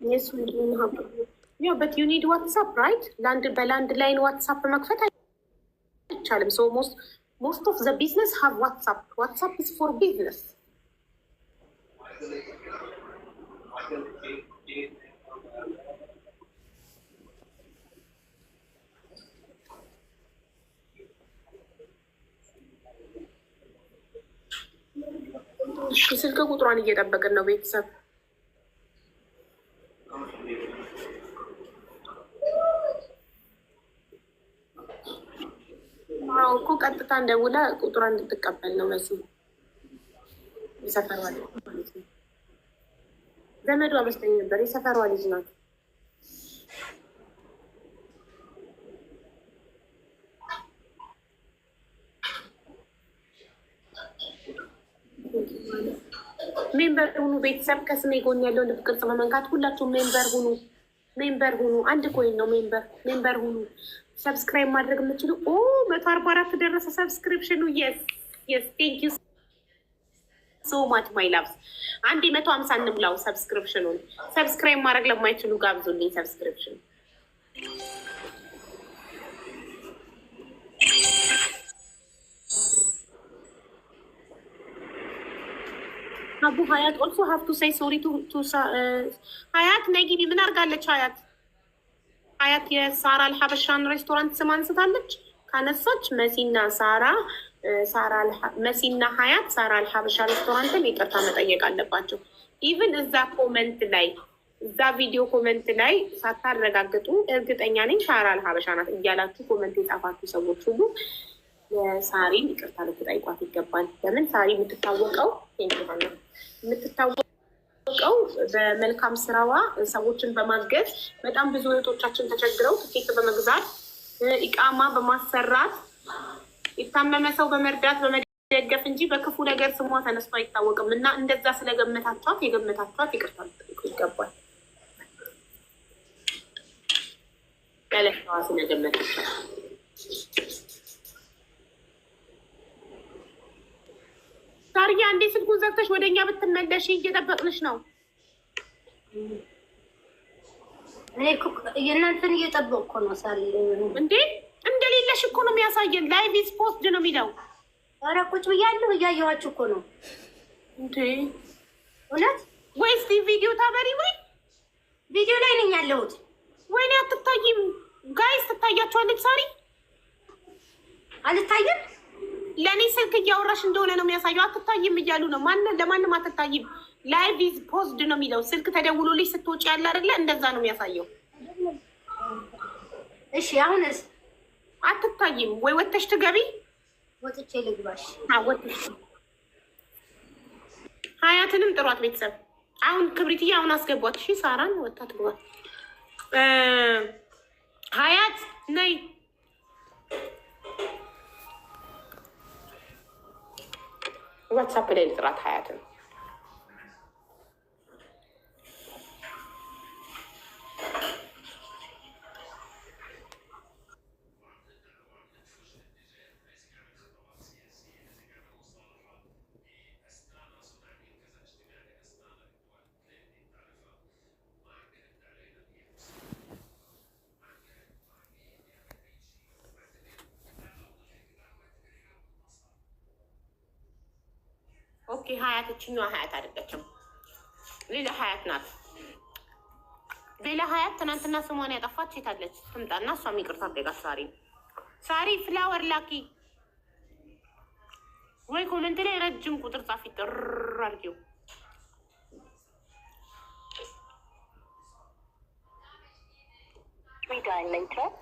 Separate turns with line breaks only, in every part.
Yes, we do have. Yeah, but you need WhatsApp, right? Landline WhatsApp መክፈት አይቻልም. So most of the business have WhatsApp. WhatsApp is for business. ስልክ ቁጥሯን እየጠበቅን ነው ቤተሰብ። እኮ ቀጥታ እንደውላ ቁጥሯን እንድትቀበል ነው መሲ የሰፈሯ ልጅ ማለት ነው። ዘመዷ መስለኝ ነበር። የሰፈሯ ልጅ ናት። ሜምበር ሁኑ ቤተሰብ። ከስሜ ጎን ያለውን ልብ ቅርጽ በመንካት ሁላችሁም ሜምበር ሁኑ። አንድ ኮይን ነው ሜምበር ሁኑ። ሰብስክራይብ ማድረግ የምችሉ 144 ደረሰ ሰብስክሪፕሽኑ። የስ ቴንክ ዩ ሶ ማች ማይ ላቭስ። 150 እንምላው ሰብስክሪፕሽኑን። ሰብስክራይብ ማድረግ ለማይችሉ ጋብዙልኝ ሰብስክሪፕሽን። አቡ ሀያት ኦልሶ ሀቭ ቱ ሴይ ሶሪ ቱ ሀያት ነጊቢ። ምን አድርጋለች ሀያት? የሳራ አልሀበሻን ሬስቶራንት ስም አንስታለች። ካነሳች መሲና ሀያት ሳራ አልሀበሻ ሬስቶራንትን ይቅርታ መጠየቅ አለባቸው። ኢቭን እዛ ቪዲዮ ኮመንት ላይ ሳታረጋግጡ እርግጠኛ ነኝ ሳራ አልሀበሻ ናት እያላችሁ ኮመንት የጻፋችሁ ሰዎች ሁሉ ሳሪን ይቅርታ ልትጠይቋት ይገባል። ለምን ሳሪ የምትታወቀው በመልካም ስራዋ ሰዎችን በማገዝ በጣም ብዙ እህቶቻችን ተቸግረው ትኬት በመግዛት ኢቃማ በማሰራት የታመመ ሰው በመርዳት በመደገፍ እንጂ በክፉ ነገር ስሟ ተነስቶ አይታወቅም። እና እንደዛ ስለገመታችኋት ይቅርታ ልትጠይቁ ይገባል። ያለሸዋ ስለገመታችኋት ሳርያ እንዴ ስልኩን ዘግተሽ ወደ እኛ ብትመለሽ እየጠበቅንሽ ነው።
የእናንተን እየጠበቅኩ ነው። ሳሪ
እንዴ እንደሌለሽ እኮ ነው የሚያሳየን። ላይቭ ኢዝ ፖስት ነው የሚለው።
ኧረ ቁጭ ብያለሁ እያየኋችሁ እኮ ነው።
እንዴ
እውነት
ወይስ ቪዲዮ ታበሪ? ወይ
ቪዲዮ ላይ ነኝ ያለሁት።
ወይኔ አትታይም። ጋይስ ትታያችኋለች። ሳሪ
አልታይም።
ለእኔ ስልክ እያወራሽ እንደሆነ ነው የሚያሳየው። አትታይም እያሉ ነው። ለማንም አትታይም። ላይቭ ኢዝ ፖዝድ ነው የሚለው። ስልክ ተደውሎልሽ ስትወጪ ያለ አይደለ? እንደዛ ነው የሚያሳየው።
እሺ አሁንስ
አትታይም ወይ? ወተሽ ትገቢ።
ወጥቼ ልግባሽ።
ወጥሽ ሀያትንም ጥሯት ቤተሰብ። አሁን ክብሪትዬ አሁን አስገቧት። እሺ ሳራን ወጣ ትግባት። ሀያት ነይ። ዋትሳፕ ላይ ልጥራት ሀያትን። ኦኬ ሀያት እችኛዋ ሀያት አይደለችም፣ ሌላ ሀያት ናት። ሌላ ሀያት ትናንትና ስሟን ያጠፋች የታለች? ትምጣና እሷም ይቅርታ ጠይቃት። ሳሪ ፍላወር ላኪ ወይ ኮመንት ላይ ረጅም ቁጥር ጻፊ። ጥር አድርጊው።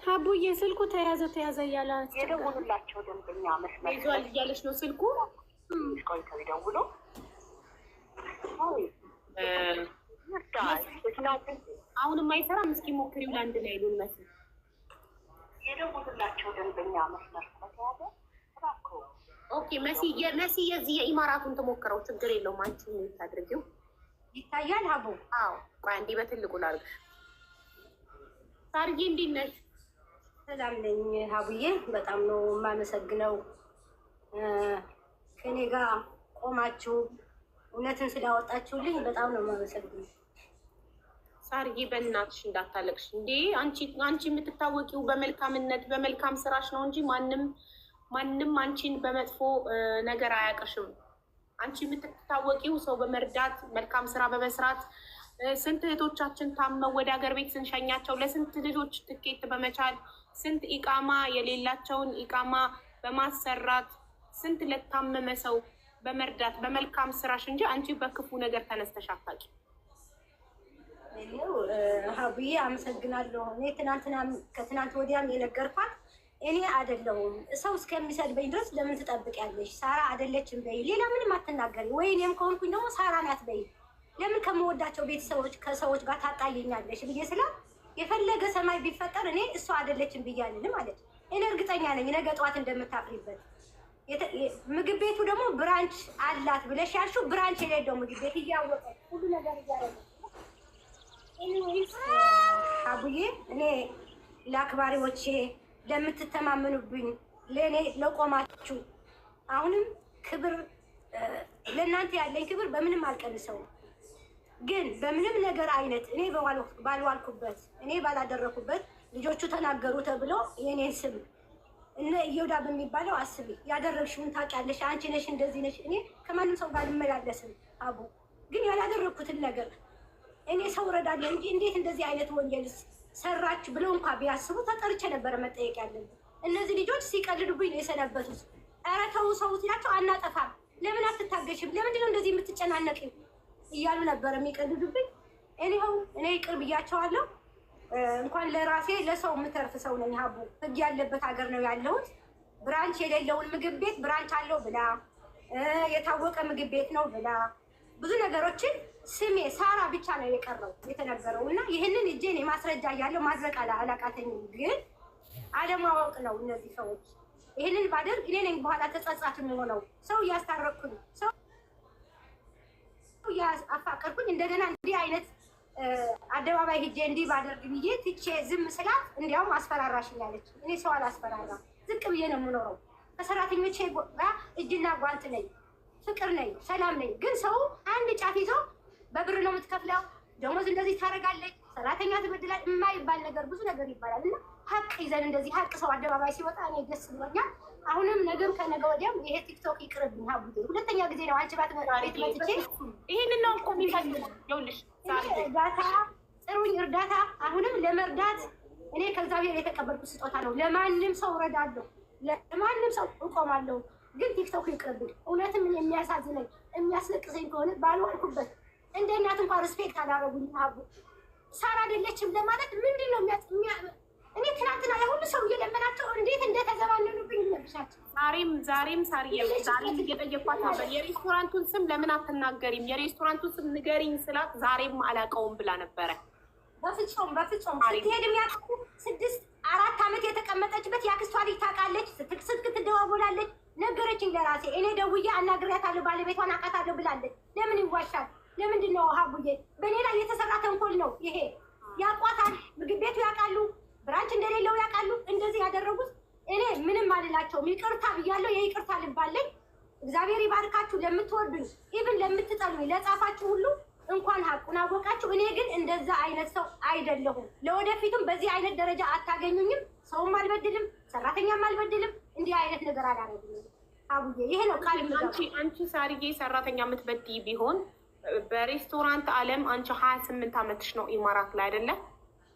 ሀቡዬ ስልኩ ተያዘ እያለ
የደወሉላቸው ደንበኛ መስመር
ይዟል እያለች ነው ስልኩ።
ቆይተው ይደውሉ።
አሁንም አይሰራም። እስኪ ሞክሪው ለአንድ ላይ ሉን መስል
የደወሉላቸው ደንበኛ መስመር ስለተያዘ እባክዎ።
ኦኬ መሲ የዚህ የኢማራቱን ተሞክረው ችግር የለውም። አንቺ የምታድርጊው
ይታያል። ሀቡ
አዎ፣ ቆይ አንዴ በትልቁ ላድርግ። ሳርዬ እንዴት ነሽ?
ሰላም ነኝ ሀቡዬ፣ በጣም ነው የማመሰግነው ከኔ ጋር ቆማችሁ እውነትን ስላወጣችሁልኝ በጣም ነው የማመሰግነው።
ሳርዬ በእናትሽ እንዳታለቅሽ እንዴ! አንቺ የምትታወቂው በመልካምነት በመልካም ስራሽ ነው እንጂ ማንም አንቺን በመጥፎ ነገር አያውቅሽም። አንቺ የምትታወቂው ሰው በመርዳት መልካም ስራ በመስራት ስንት እህቶቻችን ታመው ወደ ሀገር ቤት ስንሸኛቸው ለስንት ልጆች ትኬት በመቻል ስንት ኢቃማ የሌላቸውን ኢቃማ በማሰራት ስንት ለታመመ ሰው በመርዳት በመልካም ስራሽ እንጂ አንቺ በክፉ ነገር ተነስተሽ አታውቂም።
ሀቡዬ አመሰግናለሁ። እኔ ከትናንት ወዲያም የነገርኳት እኔ አይደለሁም ሰው እስከሚሰድበኝ ድረስ ለምን ትጠብቂያለሽ? ሳራ አይደለችም በይ፣ ሌላ ምንም አትናገሪ። ወይ እኔም ከሆንኩኝ ደግሞ ሳራ ናት በይ። ለምን ከምወዳቸው ቤተሰቦች ከሰዎች ጋር ታጣይኛለሽ ብዬ ስላት የፈለገ ሰማይ ቢፈጠር እኔ እሷ አይደለችም ብያልን ማለት እኔ እርግጠኛ ነኝ ነገ ጠዋት እንደምታፍሪበት። ምግብ ቤቱ ደግሞ ብራንች አላት ብለሽ ያልሽው ብራንች የሌለው ምግብ ቤት እያወቀ ሁሉ ነገር እያደረገ አቡዬ እኔ ለአክባሪዎቼ ለምትተማመኑብኝ ለእኔ ለቆማችሁ አሁንም ክብር ለእናንተ ያለኝ ክብር በምንም አልቀንሰውም። ግን በምንም ነገር አይነት እኔ ባልዋልኩበት እኔ ባላደረኩበት ልጆቹ ተናገሩ ተብሎ የኔን ስም እነ እዮዳ በሚባለው አስቢ ያደረግሽውን ታውቂያለሽ፣ አንቺ ነሽ እንደዚህ ነሽ። እኔ ከማንም ሰው ጋር ልመላለስም አቡ ግን ያላደረግኩትን ነገር እኔ ሰው እረዳለሁ እንጂ እንዴት እንደዚህ አይነት ወንጀል ሰራች ብለው እንኳ ቢያስቡ ተጠርቼ ነበረ መጠየቅ ያለብን። እነዚህ ልጆች ሲቀልዱብኝ ነው የሰነበቱት። ኧረ ተው ሰው ሲላቸው አናጠፋም፣ ለምን አትታገሽም፣ ለምንድነው እንደዚህ የምትጨናነቂው እያሉ ነበረ የሚቀልዱብኝ። እኔ ይቅር ብያቸዋለሁ። እንኳን ለራሴ ለሰው የምተርፍ ሰው ነኝ። ሀቡ ህግ ያለበት ሀገር ነው ያለሁት። ብራንች የሌለውን ምግብ ቤት ብራንች አለው ብላ የታወቀ ምግብ ቤት ነው ብላ ብዙ ነገሮችን ስሜ ሳራ ብቻ ነው የቀረው የተነገረው እና ይህንን እጄን የማስረጃ እያለው ማድረግ አላቃተኝም። ግን አለማወቅ ነው እነዚህ ሰዎች። ይህንን ባደርግ እኔ ነኝ በኋላ ተጸጻት የሚሆነው። ሰው እያስታረቅኩኝ ሰው እያፋቀርኩኝ እንደገና እንዲህ አይነት አደባባይ ሂጄ እንዲህ ባደርግ ብዬ ትቼ ዝም ስላት እንዲያውም አስፈራራሽኛለች። እኔ ሰው አላስፈራራም፣ ዝቅ ብዬ ነው የምኖረው። ከሰራተኞቼ ጋር እጅና ጓንት ነኝ፣ ፍቅር ነኝ፣ ሰላም ነኝ። ግን ሰው አንድ ጫፍ ይዞ በብር ነው የምትከፍለው፣ ደሞዝ እንደዚህ ታደርጋለች፣ ሰራተኛ ትበድላል፣ የማይባል ነገር ብዙ ነገር ይባላል። እና ሀቅ ይዘን እንደዚህ ሀቅ ሰው አደባባይ ሲወጣ እኔ ደስ ብሎኛል። አሁንም ነገም ከነገ ወዲያም ይሄ ቲክቶክ ይቅርብኝ። ሀቡ ሁለተኛ ጊዜ ነው አንቺ ቤት መጥቼ ይሄንን ነው እኮ የሚፈልገው። ይኸውልሽ እርዳታ ጥሩኝ፣ እርዳታ አሁንም ለመርዳት እኔ ከእግዚአብሔር የተቀበልኩት ስጦታ ነው። ለማንም ሰው እረዳለሁ፣ ለማንም ሰው እቆማለሁ። ግን ቲክቶክ ይቅርብኝ። እውነትም የሚያሳዝነኝ የሚያስለቅሰኝ ከሆነ ባልዋልኩበት እንደ እናት እንኳን ሪስፔክት አላደረጉኝ። ሀቡ ሳራ አይደለችም ለማለት ምንድን ነው እኔ ትናንትና የሁሉ ሰው እየለመናቸው እንዴት እንደተዘባነኑብኝ ይነግርሻቸው።
ዛሬም ዛሬም እየጠየኳት ነበር። የሬስቶራንቱን ስም ለምን አትናገሪም? የሬስቶራንቱን ስም ንገሪኝ ስላት ዛሬም አላውቀውም ብላ ነበረ።
በፍጹም ስትሄድ የሚያውቁ 4 ዓመት የተቀመጠችበት የአክስቷ ልጅ ታውቃለች። ስልክ ትደዋወላለች። ነገረችኝ ለራሴ። እኔ ደውዬ አናግሬያታለሁ፣ ባለቤቷን አውቃታለሁ ብላለች። ለምን ይዋሻል? ለምንድን ነው ሀቡዬ? በእኔ ላይ የተሰራ ተንኮል ነው ይሄ። ያውቋታል፣ ምግብ ቤቱ ያውቃሉ፣ ብራንች እንደሌለው ያውቃሉ። እንደዚህ ያደረጉት እኔ ምንም አልላቸውም። ይቅርታ ብያለሁ። የይቅርታ ልብ አለኝ። እግዚአብሔር ይባርካችሁ። ለምትወዱኝ ኢቭን ለምትጠሉኝ ለጻፋችሁ ሁሉ እንኳን ሀቁን አወቃችሁ። እኔ ግን እንደዛ አይነት ሰው አይደለሁም። ለወደፊቱም በዚህ አይነት ደረጃ አታገኙኝም። ሰውም አልበድልም፣ ሰራተኛም አልበድልም። እንዲህ አይነት ነገር አላደረግም አቡዬ። ይሄ ነው ቃል።
አንቺ ሳርዬ ሰራተኛ የምትበድይ ቢሆን በሬስቶራንት ዓለም አንቺ 28 ዓመትሽ ነው ኢማራት ላይ አይደለም?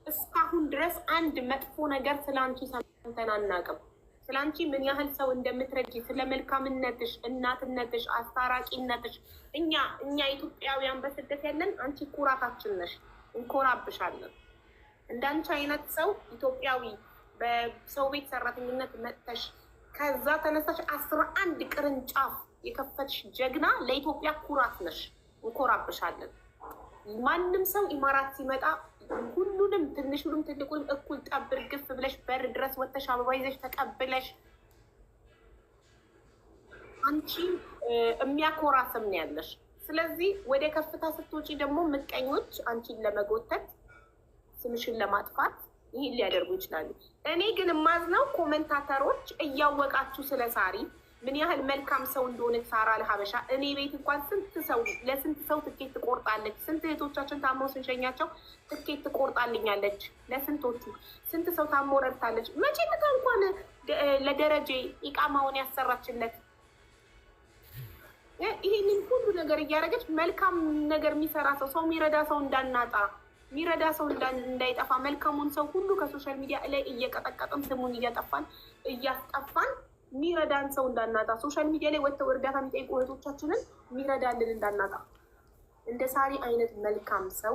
እስካሁን ድረስ አንድ መጥፎ ነገር ስለ አንቺ ሰምተን አናውቅም። ስለ አንቺ ምን ያህል ሰው እንደምትረጂ፣ ስለ መልካምነትሽ፣ እናትነትሽ፣ አስታራቂነትሽ እኛ ኢትዮጵያውያን በስደት ያለን አንቺ ኩራታችን ነሽ፣ እንኮራብሻለን። እንዳንቺ አይነት ሰው ኢትዮጵያዊ በሰው ቤት ሰራተኝነት መጥተሽ ከዛ ተነሳሽ 11 ቅርንጫፍ የከፈትሽ ጀግና ለኢትዮጵያ ኩራት ነሽ፣ እንኮራብሻለን። ማንም ሰው ኢማራት ሲመጣ ሁሉንም ትንሹንም ትልቁንም እኩል ጠብር ግፍ ብለሽ በር ድረስ ወጥተሽ አበባ ይዘሽ ተቀብለሽ አንቺ የሚያኮራ ስም ነው ያለሽ። ስለዚህ ወደ ከፍታ ስትወጪ ደግሞ ምቀኞች አንቺን ለመጎተት ስምሽን ለማጥፋት ይህን ሊያደርጉ ይችላሉ። እኔ ግን የማዝነው ኮመንታተሮች እያወቃችሁ ስለ ሳሪ ምን ያህል መልካም ሰው እንደሆነች ሳራ አልሀበሻ። እኔ ቤት እንኳን ለስንት ሰው ትኬት ትቆርጣለች። ስንት እህቶቻችን ታመው ስንሸኛቸው ትኬት ትቆርጣልኛለች። ለስንቶቹ ስንት ሰው ታሞ ረድታለች። መቼ ልታ እንኳን ለደረጀ ኢቃማውን ያሰራችለት። ይህንን ሁሉ ነገር እያደረገች መልካም ነገር የሚሰራ ሰው የሚረዳ ሰው እንዳናጣ፣ የሚረዳ ሰው እንዳይጠፋ፣ መልካሙን ሰው ሁሉ ከሶሻል ሚዲያ ላይ እየቀጠቀጥን ስሙን እያስጠፋን የሚረዳን ሰው እንዳናጣ፣ ሶሻል ሚዲያ ላይ ወጥተው እርዳታ የሚጠይቁ እህቶቻችንን የሚረዳልን እንዳናጣ። እንደ ሳሪ አይነት መልካም ሰው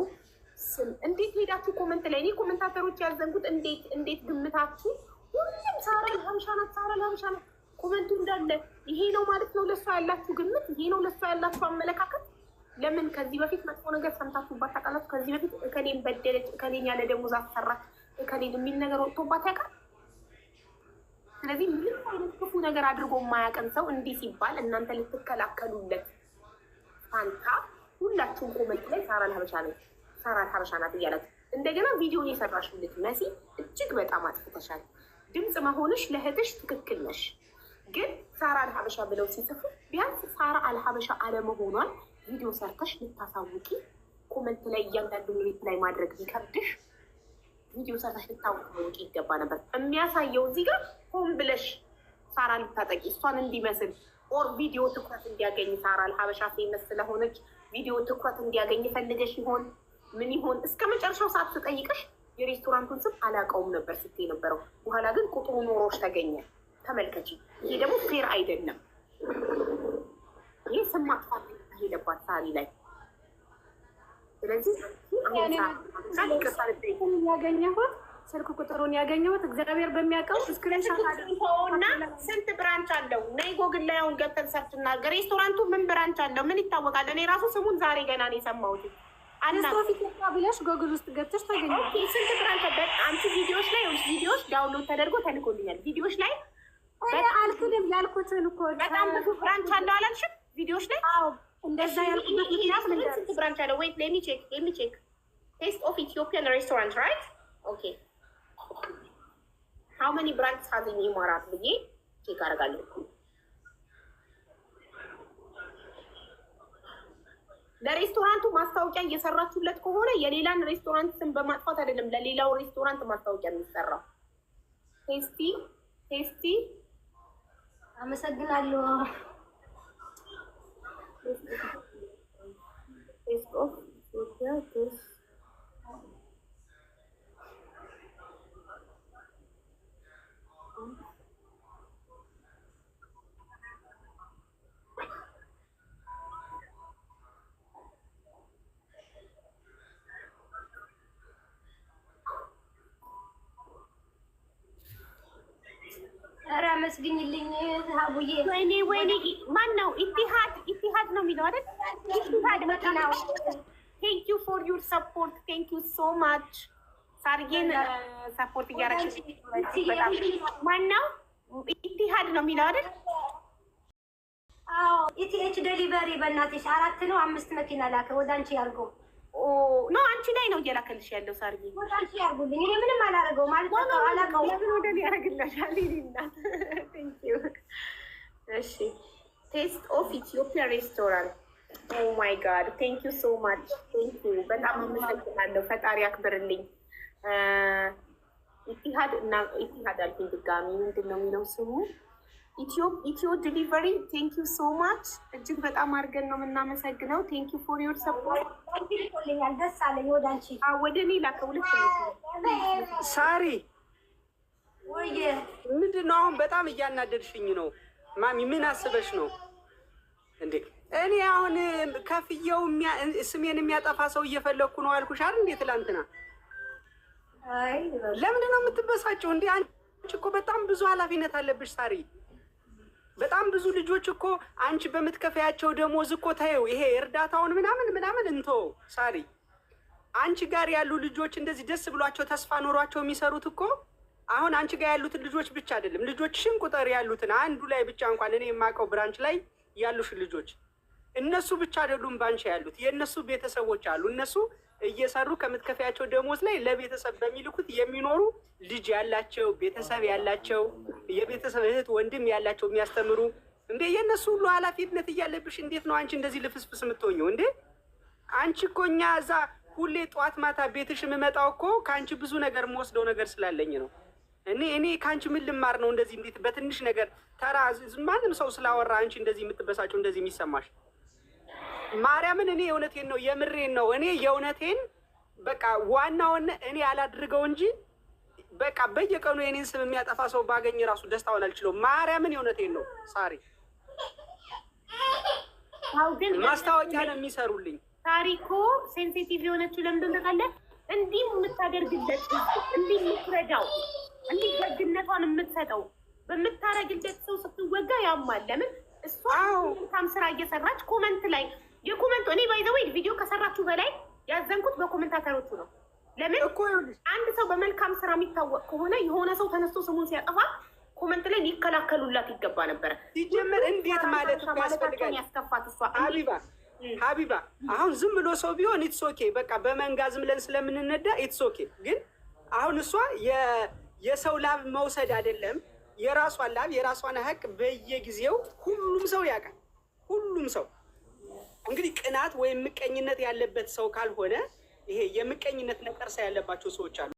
ስም እንዴት ሄዳችሁ ኮመንት ላይ እኔ ኮመንታተሮች ያዘንጉት እንዴት ግምታችሁ ሁሉም ሳራ አልሀበሻ ናት፣ ሳራ አልሀበሻ ናት። ኮመንቱ እንዳለ ይሄ ነው ማለት ነው ለሷ ያላችሁ ግምት፣ ይሄ ነው ለሷ ያላችሁ አመለካከት። ለምን ከዚህ በፊት መጥፎ ነገር ሰምታችሁባት ታውቃላችሁ? ከዚህ በፊት እከሌን በደለች፣ እከሌን ያለ ደሞዝ አሰራች፣ እከሌን የሚል ነገር ወጥቶባት ያውቃል? ስለዚህ ምንም አይነት ክፉ ነገር አድርጎ የማያውቅን ሰው እንዲህ ሲባል እናንተ ልትከላከሉለት ፋንታ ሁላችሁም ኮመንት ላይ ሳራ አልሀበሻ ነች፣ ሳራ አልሀበሻ ናት እያላችሁ እንደገና ቪዲዮን የሰራሽለት መሲ እጅግ በጣም አጥፍተሻል። ድምፅ መሆንሽ ለእህትሽ ትክክል ነሽ፣ ግን ሳራ አልሀበሻ ብለው ሲጽፉ ቢያንስ ሳራ አልሀበሻ አለመሆኗን ቪዲዮ ሰርተሽ ልታሳውቂ፣ ኮመንት ላይ እያንዳንዱ ሪፕ ላይ ማድረግ ቢከብድሽ ቪዲዮ ሰርተሽ ልታውቂ ይገባ ነበር። የሚያሳየው እዚህ ጋር ሆን ብለሽ ሳራ ልታጠቂ እሷን እንዲመስል ኦር ቪዲዮ ትኩረት እንዲያገኝ ሳራ አልሀበሻ ፌመስ ስለሆነች ቪዲዮ ትኩረት እንዲያገኝ ፈልገሽ ይሆን ምን ይሆን? እስከ መጨረሻው ሰዓት ስጠይቅሽ የሬስቶራንቱን ስም አላውቀውም ነበር ስትይ ነበረው። በኋላ ግን ቁጥሩ ኖሮች ተገኘ። ተመልከቺ፣ ይሄ ደግሞ ፌር አይደለም። ይህ ስም ማጥፋት ሄደባት ሳሪ ላይ። ስለዚህ
ያገኘሁት ስልክ ቁጥሩን ያገኘሁት እግዚአብሔር በሚያውቀው ስክሪንሾት
እና ስንት ብራንች አለው? ነይ ጎግል ላይ አሁን ገብተን ሰርች እናድርግ። ሬስቶራንቱ ምን ብራንች አለው? ምን ይታወቃል? እኔ ራሱ ስሙን ዛሬ ገና ነው የሰማሁት።
ብለሽ ጎግል ውስጥ ገብተሽ ታገኛለሽ።
ስንት ብራንች አንቺ ቪዲዮዎች ላይ ቪዲዮዎች ዳውንሎድ ተደርጎ ተልኮልኛል። ቪዲዮዎች ላይ
አልክልም ያልኩትን እኮ
በጣም ብዙ ብራንች አለው አላልሽም? ቪዲዮዎች ላይ
እንደዛ ያልኩበት ምክንያት
ስንት ብራንች አለው? ወይት ሌሚ ቼክ ቴስት ኦፍ ኢትዮጵያን ሬስቶራንት ራይት ኦኬ ሃው መኒ ብራንች ሃዝ ኢን ኢማራት ብዬ ቼክ አደርጋለሁ። ለሬስቶራንቱ ማስታወቂያ እየሰራችሁለት ከሆነ የሌላን ሬስቶራንት ስም በማጥፋት አይደለም ለሌላው ሬስቶራንት ማስታወቂያ የሚሰራው። ቴስቲ
አመሰግናለሁ።
ቴስት ኦፍ ኢትዮጵያ
ኧረ መስግኝልኝ ሀቡዬ።
ወይኔ ማን ነው? ኢቲሃድ ነው የሚለው አይደል? ኢቲሃድ መኪናው። ቴንክ ዩ ፎር ዩር ሰፖርት። ቴንክ ዩ ሶ ማች። ሳርጌን ሰፖርት እያደረግሽ ማን ነው? ኢቲሃድ ነው የሚለው አይደል?
አዎ ኢቲኤች ዴሊቨሪ በእናትሽ 4 ነው 5 መኪና ላከ ወደ አንቺ ያርገው።
ኖ አንቺ ላይ ነው እየላከልሽ ያለው ሳርጌ።
ወደ አንቺ ያርጉልኝ። እኔ ምንም አላደረገው ማለት ነው። አላውቀውም።
ለምን ወደ እኔ ያደርግልሻል? ይላል። ቴንክ ዩ። እሺ ቴስት ኦፍ ኢትዮጵያ ሬስቶራንት። ኦ ማይ ጋድ ቴንክ ዩ ሶ ማች። ቴንክ ዩ በጣም አመሰግናለሁ። ፈጣሪ አክብርልኝ። ኢቲሃድ አልኩኝ ድጋሚ። ምንድን ነው የሚለው ስሙ? ኢትዮ ዲሊቨሪ። ቴንክ ዩ ሶ ማች። እጅግ በጣም አድርገን ነው የምናመሰግነው። ቴንክ ዩ ፎር ዮር ሰፖርት።
ደስ አለኝ። ወደ አንቺ
ወደ እኔ ላከው።
ሳሪ
ወይዬ
ምንድን ነው አሁን? በጣም እያናደድሽኝ ነው ማሚ። ምን አስበሽ ነው እንዴ? እኔ አሁን ከፍየው ስሜን የሚያጠፋ ሰው እየፈለግኩ ነው አልኩሽ አይደል እንዴ ትላንትና። ለምንድን ነው የምትበሳጨው እንዴ? አንቺ እኮ በጣም ብዙ ኃላፊነት አለብሽ ሳሪ። በጣም ብዙ ልጆች እኮ አንቺ በምትከፍያቸው ደሞዝ እኮ ታየው። ይሄ እርዳታውን ምናምን እንቶ ሳሪ፣ አንቺ ጋር ያሉ ልጆች እንደዚህ ደስ ብሏቸው ተስፋ ኖሯቸው የሚሰሩት እኮ አሁን አንቺ ጋር ያሉትን ልጆች ብቻ አይደለም፣ ልጆችሽን ቁጥር ያሉትን አንዱ ላይ ብቻ እንኳን እኔ የማውቀው ብራንች ላይ ያሉሽ ልጆች እነሱ ብቻ አይደሉም ባንቺ ያሉት፣ የእነሱ ቤተሰቦች አሉ። እነሱ እየሰሩ ከምትከፍያቸው ደሞዝ ላይ ለቤተሰብ በሚልኩት የሚኖሩ ልጅ ያላቸው ቤተሰብ ያላቸው የቤተሰብ እህት ወንድም ያላቸው የሚያስተምሩ እንዴ? የእነሱ ሁሉ ኃላፊነት እያለብሽ እንዴት ነው አንቺ እንደዚህ ልፍስፍስ የምትሆኘው እንዴ? አንቺ እኮ እኛ እዛ ሁሌ ጠዋት ማታ ቤትሽ የምመጣው እኮ ከአንቺ ብዙ ነገር የምወስደው ነገር ስላለኝ ነው። እኔ ከአንቺ ምን ልማር ነው እንደዚህ እንዴት በትንሽ ነገር ተራ ማንም ሰው ስላወራ አንቺ እንደዚህ የምትበሳጨው እንደዚህ የሚሰማሽ? ማርያምን እኔ የእውነቴን ነው የምሬን ነው። እኔ የእውነቴን በቃ ዋናውን እኔ አላድርገው እንጂ በቃ በየቀኑ የኔን ስም የሚያጠፋ ሰው ባገኝ ራሱ ደስታውን አልችለውም። ማርያምን የእውነቴን ነው ሳሪ። ማስታወቂያ ነው የሚሰሩልኝ።
ታሪኮ ሴንሲቲቭ የሆነችው ለምንድን ታውቃለህ? እንዲህ የምታደርግለት እንዲህ የምትረዳው እንዲህ ደግነቷን የምትሰጠው በምታረግለት ሰው ስትወጋ ያማል። ለምን እሷ መልካም ስራ እየሰራች ኮመንት ላይ የኮመንት እኔ ባይዘወይ ቪዲዮ ከሰራችሁ በላይ ያዘንኩት በኮመንታተሮቹ ነው። ለምን አንድ ሰው በመልካም ስራ የሚታወቅ ከሆነ የሆነ ሰው ተነስቶ ስሙን ሲያጠፋ ኮመንት ላይ ሊከላከሉላት ይገባ ነበረ።
ሲጀመር እንዴት ማለት እኮ ያስፈልጋል።
ያስከፋት እሷ
ሀቢባ አሁን ዝም ብሎ ሰው ቢሆን ኢትስ ኦኬ፣ በቃ በመንጋ ዝም ብለን ስለምንነዳ ኢትስ ኦኬ። ግን አሁን እሷ የሰው ላብ መውሰድ አይደለም የራሷን ላብ የራሷን ሀቅ በየጊዜው ሁሉም ሰው ያውቃል። ሁሉም ሰው እንግዲህ ቅናት ወይም ምቀኝነት ያለበት ሰው ካልሆነ ይሄ የምቀኝነት ነቀርሳ ያለባቸው ሰዎች አሉ።